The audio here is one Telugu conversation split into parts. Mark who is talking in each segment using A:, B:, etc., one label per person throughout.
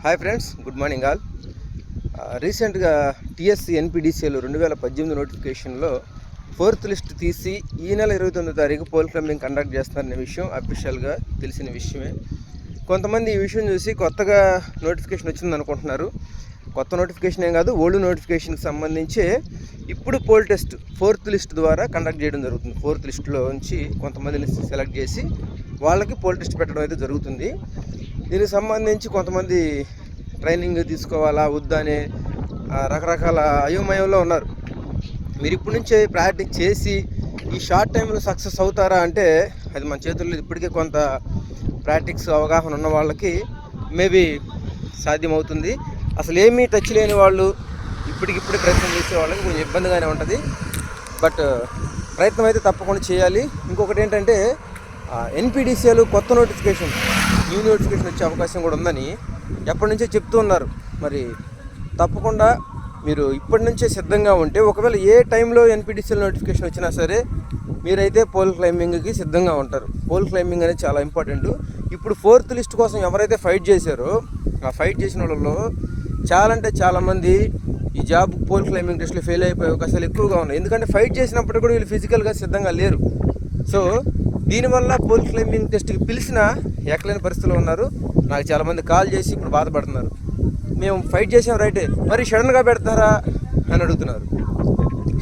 A: Hi friends, good morning all. రీసెంట్గా టీఎస్ ఎన్పిడిసిఎల్ 2018 నోటిఫికేషన్లో 4th లిస్ట్ తీసి ఈ నెల 29వ తారీఖు పోల్ క్లైంబింగ్ కండక్ట్ చేస్తున్నారనే విషయం అఫీషియల్గా తెలిసిన విషయమే. కొంతమంది ఈ విషయం చూసి కొత్తగా నోటిఫికేషన్ వచ్చింది అనుకుంటున్నారు. కొత్త నోటిఫికేషన్ ఏం కాదు, ఓల్డ్ నోటిఫికేషన్కి సంబంధించి ఇప్పుడు పోల్ టెస్ట్ 4th లిస్ట్ ద్వారా కండక్ట్ చేయడం జరుగుతుంది. 4th లిస్టులో నుంచి కొంతమందిని సెలెక్ట్ చేసి వాళ్ళకి పోల్ టెస్ట్ పెట్టడం అయితే జరుగుతుంది. దీనికి సంబంధించి కొంతమంది ట్రైనింగ్ తీసుకోవాలా వద్దా అనే రకరకాల అయోమయంలో ఉన్నారు. మీరు ఇప్పటి నుంచే ప్రాక్టీస్ చేసి ఈ షార్ట్ టైంలో సక్సెస్ అవుతారా అంటే అది మన చేతుల్లో. ఇప్పటికే కొంత ప్రాక్టీస్ అవగాహన ఉన్న వాళ్ళకి మేబీ సాధ్యమవుతుంది. అసలు ఏమీ టచ్ లేని వాళ్ళు ఇప్పటికిప్పుడు ప్రయత్నం చేసే వాళ్ళకి కొంచెం ఇబ్బందిగానే ఉంటుంది. బట్ ప్రయత్నం అయితే తప్పకుండా చేయాలి. ఇంకొకటి ఏంటంటే ఎన్పిడిసిఎల్ కొత్త నోటిఫికేషన్, న్యూ నోటిఫికేషన్ వచ్చే అవకాశం కూడా ఉందని ఎప్పటి నుంచే చెప్తూ ఉన్నారు. మరి తప్పకుండా మీరు ఇప్పటి నుంచే సిద్ధంగా ఉంటే ఒకవేళ ఏ టైంలో ఎన్పిడిసిఎల్ నోటిఫికేషన్ వచ్చినా సరే మీరైతే పోల్ క్లైంబింగ్కి సిద్ధంగా ఉంటారు. పోల్ క్లైంబింగ్ అనేది చాలా ఇంపార్టెంట్. ఇప్పుడు 4th లిస్ట్ కోసం ఎవరైతే ఫైట్ చేశారో ఆ ఫైట్ చేసిన వాళ్ళలో చాలామంది ఈ జాబ్ పోల్ క్లైంబింగ్ టెస్ట్లో ఫెయిల్ అయిపోయే అవకాశాలు ఎక్కువగా ఉన్నాయి. ఎందుకంటే ఫైట్ చేసినప్పుడు కూడా వీళ్ళు ఫిజికల్గా సిద్ధంగా లేరు. సో దీనివల్ల పోల్ క్లైంబింగ్ టెస్ట్కి పిలిచిన ఎక్కలేని పరిస్థితిలో ఉన్నారు. నాకు చాలామంది కాల్ చేసి ఇప్పుడు బాధపడుతున్నారు. మేము ఫైట్ చేసాం రైటే, మరి సడన్గా పెడతారా అని అడుగుతున్నారు.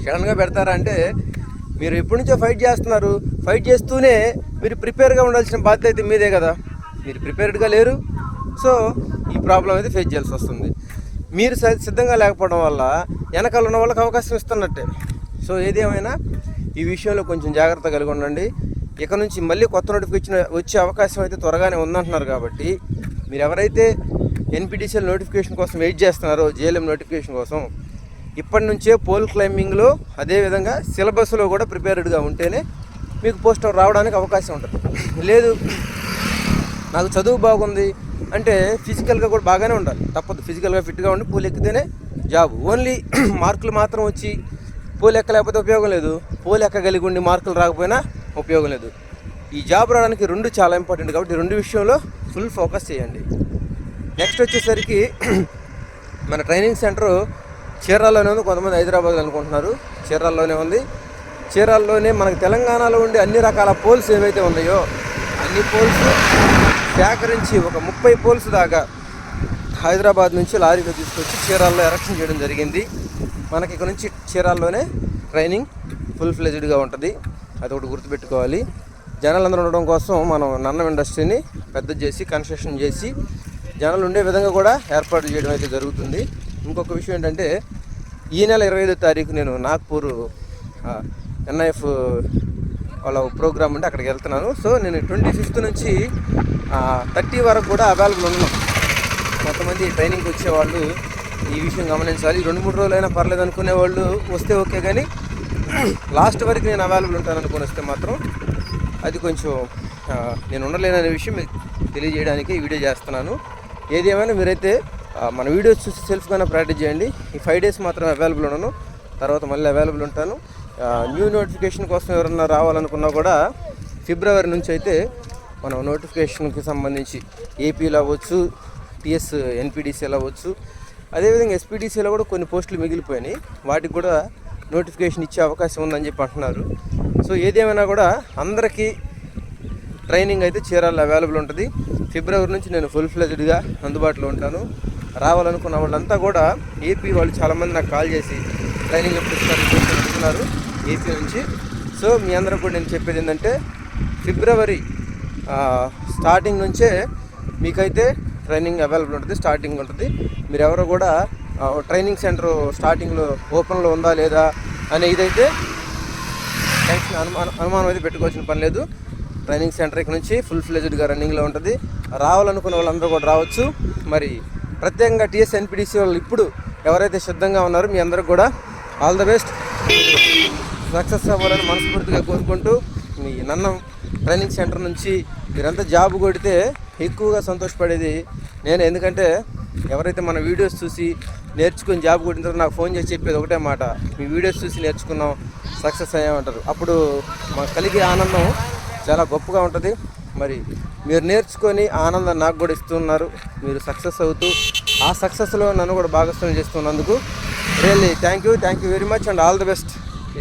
A: సడన్గా పెడతారా అంటే మీరు ఎప్పటి నుంచో ఫైట్ చేస్తున్నారు. ఫైట్ చేస్తూనే మీరు ప్రిపేర్గా ఉండాల్సిన బాధ్యత అయితే మీదే కదా. మీరు ప్రిపేర్డ్గా లేరు. సో ఈ ప్రాబ్లం అయితే ఫేస్ చేయాల్సి వస్తుంది. మీరు సిద్ధంగా లేకపోవడం వల్ల వెనకాల ఉన్న వాళ్ళకి అవకాశం ఇస్తున్నట్టే. సో ఏదేమైనా ఈ విషయంలో కొంచెం జాగ్రత్త కలిగి ఉండండి. ఇక నుంచి మళ్ళీ కొత్త నోటిఫికేషన్ వచ్చే అవకాశం అయితే త్వరగానే ఉందంటున్నారు. కాబట్టి మీరు ఎవరైతే ఎన్పిడిసిఎల్ నోటిఫికేషన్ కోసం వెయిట్ చేస్తున్నారో, జేఎల్ఎం నోటిఫికేషన్ కోసం, ఇప్పటి నుంచే పోల్ క్లైంబింగ్లో అదేవిధంగా సిలబస్లో కూడా ప్రిపేర్డ్గా ఉంటేనే మీకు పోస్ట్ రావడానికి అవకాశం ఉంటుంది. లేదు నాకు చదువు బాగుంది అంటే ఫిజికల్గా కూడా బాగానే ఉండాలి. తప్పదు, ఫిజికల్గా ఫిట్గా ఉండి పోల్ ఎక్కితేనే జాబ్. ఓన్లీ మార్కులు మాత్రం వచ్చి పోల్ ఎక్కలేకపోతే ఉపయోగం లేదు. పోల్ ఎక్కగలిగి ఉండి మార్కులు రాకపోయినా ఉపయోగం లేదు. ఈ జాబ్ రావడానికి రెండు చాలా ఇంపార్టెంట్. కాబట్టి రెండు విషయంలో ఫుల్ ఫోకస్ చేయండి. నెక్స్ట్ వచ్చేసరికి మన ట్రైనింగ్ సెంటర్ చీరాల్లోనే ఉంది. కొంతమంది హైదరాబాద్లో అనుకుంటున్నారు. చీరాల్లోనే ఉంది. చీరాల్లోనే మనకు తెలంగాణలో ఉండే అన్ని రకాల పోల్స్ ఏవైతే ఉన్నాయో అన్ని పోల్స్ సేకరించి ఒక 30 పోల్స్ దాకా హైదరాబాద్ నుంచి లారీలో తీసుకొచ్చి చీరాల్లో ఎరక్షన్ చేయడం జరిగింది. మనకి ఇక్కడ నుంచి చీరాల్లోనే ట్రైనింగ్ ఫుల్ ఫ్లెజ్డ్గా ఉంటుంది. అది ఒకటి గుర్తుపెట్టుకోవాలి. జనాలందరూ ఉండడం కోసం మనం నన్నం ఇండస్ట్రీని పెద్ద చేసి కన్స్ట్రక్షన్ చేసి జనాలు ఉండే విధంగా కూడా ఏర్పాట్లు చేయడం అయితే జరుగుతుంది. ఇంకొక విషయం ఏంటంటే ఈ నెల 25వ తారీఖు నేను నాగ్పూర్ ఎన్ఐఎఫ్ వాళ్ళ ప్రోగ్రామ్ ఉంటే అక్కడికి వెళ్తున్నాను. సో నేను 25th నుంచి 30 వరకు కూడా అవైలబుల్ ఉన్నాను. కొంతమంది ట్రైనింగ్కి వచ్చేవాళ్ళు ఈ విషయం గమనించాలి. 2-3 రోజులైనా పర్లేదు అనుకునే వాళ్ళు వస్తే ఓకే, కానీ లాస్ట్ వరకు నేను అవైలబుల్ ఉంటాను అనుకుని వస్తే మాత్రం అది కొంచెం నేను ఉండలేననే విషయం మీకు తెలియజేయడానికి ఈ వీడియో చేస్తున్నాను. ఏది ఏమైనా మీరైతే మన వీడియోస్ చూసి సెల్ఫ్గానే ప్రాక్టీస్ చేయండి. ఈ 5 days మాత్రం అవైలబుల్ ఉన్నాను, తర్వాత మళ్ళీ అవైలబుల్ ఉంటాను. న్యూ నోటిఫికేషన్ కోసం ఎవరన్నా రావాలనుకున్నా కూడా ఫిబ్రవరి నుంచి అయితే మనం నోటిఫికేషన్కి సంబంధించి ఏపీలో అవ్వచ్చు, టీఎస్ ఎన్పిడిసిఎల్ అవ్వచ్చు, అదేవిధంగా ఎస్పీడిసిఎలో కూడా కొన్ని పోస్టులు మిగిలిపోయినాయి. వాటికి కూడా నోటిఫికేషన్ ఇచ్చే అవకాశం ఉందని చెప్పి అంటున్నారు. సో ఏదేమైనా కూడా అందరికీ ట్రైనింగ్ అయితే చీరాల్లో అవైలబుల్ ఉంటుంది. ఫిబ్రవరి నుంచి నేను ఫుల్ ఫ్లెజ్డ్గా అందుబాటులో ఉంటాను. రావాలనుకున్న వాళ్ళంతా కూడా ఏపీ వాళ్ళు చాలామంది నాకు కాల్ చేసి ట్రైనింగ్ ఎప్పుడు ఇస్తున్నారు ఏపీ నుంచి. సో మీ అందరూ కూడా నేను చెప్పేది ఏంటంటే ఫిబ్రవరి స్టార్టింగ్ నుంచే మీకైతే ట్రైనింగ్ అవైలబుల్ ఉంటుంది, స్టార్టింగ్ ఉంటుంది. మీరు ఎవరో కూడా ట్రైనింగ్ సెంటర్ స్టార్టింగ్లో ఓపెన్లో ఉందా లేదా అనే ఇదైతే టెన్షన్ అనుమానం అయితే పెట్టుకోవాల్సిన పని లేదు. ట్రైనింగ్ సెంటర్ ఇక్కడ నుంచి ఫుల్ ఫ్లెజ్డ్గా రన్నింగ్లో ఉంటుంది. రావాలనుకున్న వాళ్ళందరూ కూడా రావచ్చు. మరి ప్రత్యేకంగా టీఎస్ ఎన్పిడిసి వాళ్ళు ఇప్పుడు ఎవరైతే సిద్ధంగా ఉన్నారో మీ అందరికి కూడా ఆల్ ద బెస్ట్, సక్సెస్ అవ్వాలని మనస్ఫూర్తిగా కోరుకుంటూ మీ నన్నం ట్రైనింగ్ సెంటర్ నుంచి మీరంతా జాబ్ కొడితే ఎక్కువగా సంతోషపడేది నేను. ఎందుకంటే ఎవరైతే మన వీడియోస్ చూసి నేర్చుకుని జాబ్ కొట్టిన తర్వాత నాకు ఫోన్ చేసి చెప్పేది ఒకటే మాట, మీ వీడియోస్ చూసి నేర్చుకున్నాం, సక్సెస్ అయ్యామంటారు. అప్పుడు మాకు కలిగే ఆనందం చాలా గొప్పగా ఉంటుంది. మరి మీరు నేర్చుకొని ఆనందం నాకు కూడా ఇస్తున్నారు. మీరు సక్సెస్ అవుతూ ఆ సక్సెస్లో నన్ను కూడా భాగస్వామ్యం చేస్తున్నందుకు really thank you very much and all the best.